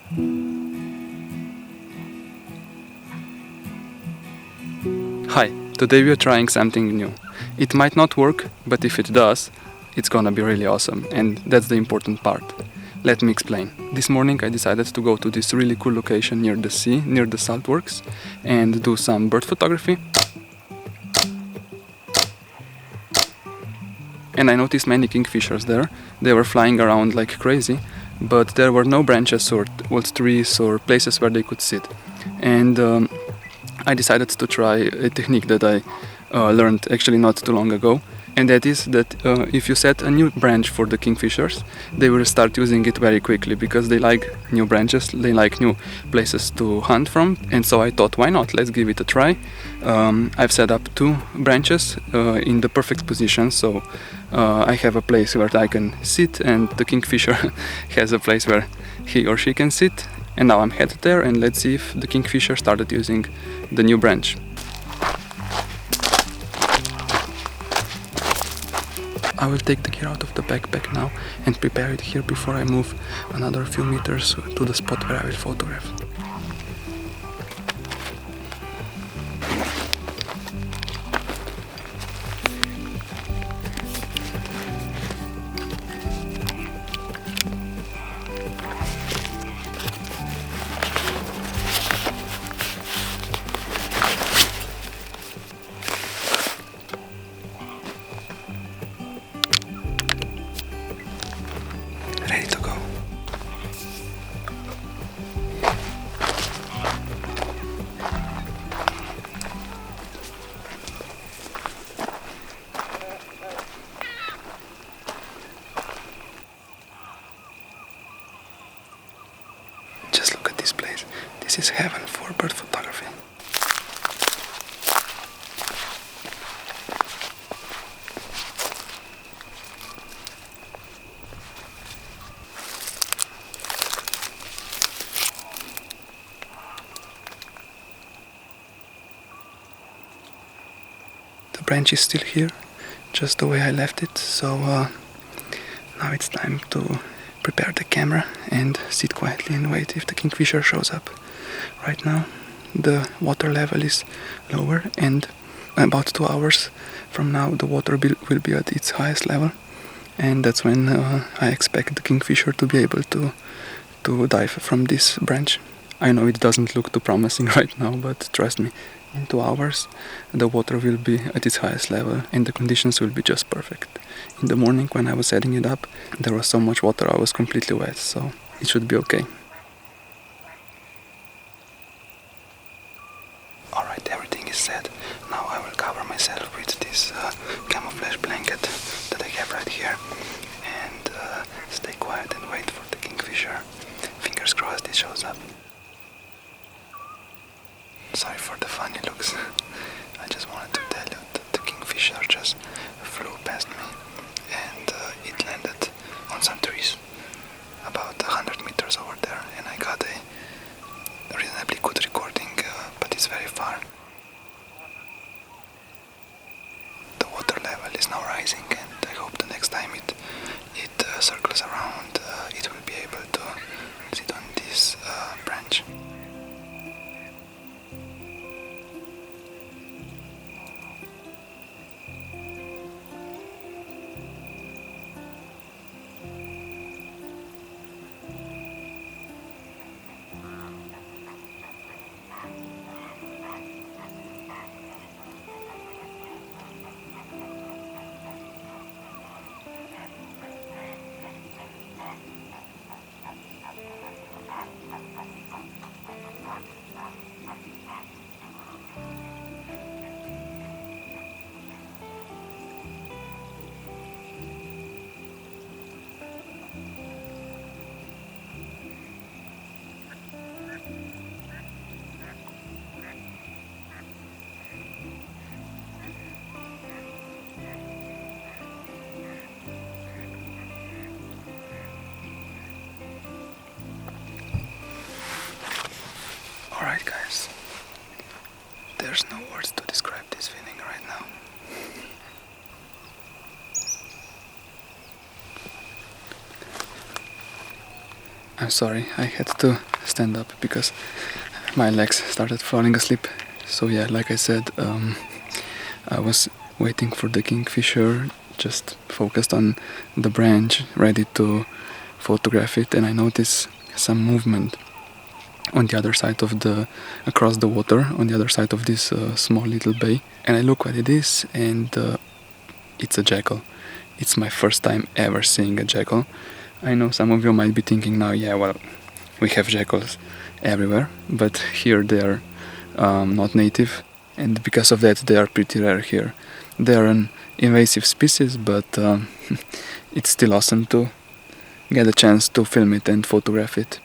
Hi, today we are trying something new. It might not work, but if it does, it's gonna be really awesome, and that's the important part. Let me explain. This morning I decided to go to this really cool location near the sea, near the saltworks, and do some bird photography. And I noticed many kingfishers there. They were flying around like crazy, but there were no branches or old trees or places where they could sit. And I decided to try a technique that I learned actually not too long ago, and that is that if you set a new branch for the kingfishers, they will start using it very quickly because they like new branches, they like new places to hunt from. And so I thought, why not? Let's give it a try. I've set up 2 branches in the perfect position, so I have a place where I can sit, and the kingfisher has a place where he or she can sit. And now I'm headed there, and let's see if the kingfisher started using the new branch. I will take the gear out of the backpack now and prepare it here before I move another few meters to the spot where I will photograph. Ready to go. Just look at this place. This is heaven for bird photography. The branch is still here, just the way I left it, so now it's time to prepare the camera and sit quietly and wait if the kingfisher shows up. Right now the water level is lower, and about 2 hours from now the water will be at its highest level, and that's when I expect the kingfisher to be able to dive from this branch. I know it doesn't look too promising right now, but trust me, in 2 hours the water will be at its highest level and the conditions will be just perfect. In the morning when I was setting it up, there was so much water I was completely wet, so it should be okay. Alright, everything is set. Now I will cover myself with this camouflage blanket that I have right here and stay quiet and wait for the kingfisher. Fingers crossed it shows up. Sorry for the funny looks. I just wanted to tell you that the kingfisher just flew past me and it landed on some trees about 100 meters over there, and I got a reasonably good recording, but it's very far. The water level is now rising, and I hope the next time it circles around, it will be able to sit on this branch. Alright guys, there's no words to describe this feeling right now. I'm sorry, I had to stand up because my legs started falling asleep. So yeah, like I said, I was waiting for the kingfisher, just focused on the branch, ready to photograph it, and I noticed some movement on the other side of across the water, on the other side of this small little bay. And I look what it is, and it's a jackal. It's my first time ever seeing a jackal. I know some of you might be thinking now, yeah, well, we have jackals everywhere, but here they are not native, and because of that they are pretty rare here. They are an invasive species, but it's still awesome to get a chance to film it and photograph it.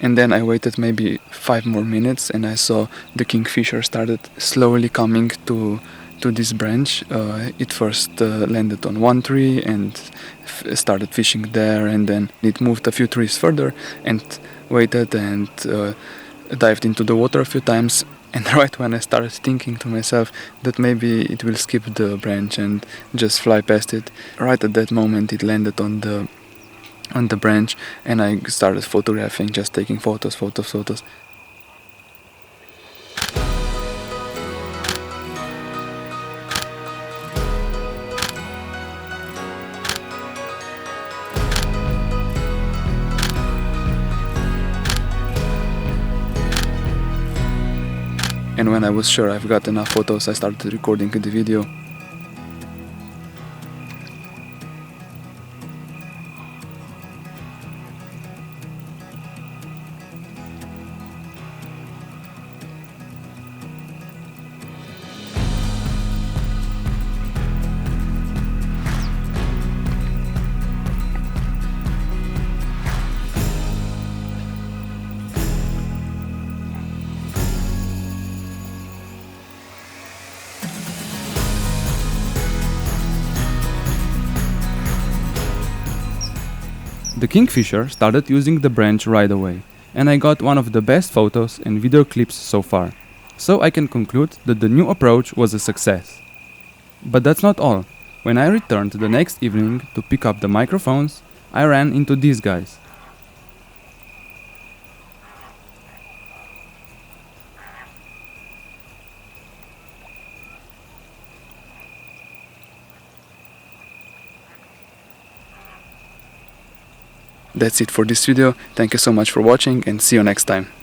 And then I waited maybe 5 more minutes, and I saw the kingfisher started slowly coming to this branch. It first landed on one tree and started fishing there, and then it moved a few trees further and waited and dived into the water a few times. And right when I started thinking to myself that maybe it will skip the branch and just fly past it, right at that moment it landed on the branch, and I started photographing, just taking photos. And when I was sure I've got enough photos, I started recording the video. The kingfisher started using the branch right away, and I got one of the best photos and video clips so far, so I can conclude that the new approach was a success. But that's not all. When I returned the next evening to pick up the microphones, I ran into these guys. That's it for this video. Thank you so much for watching, and see you next time.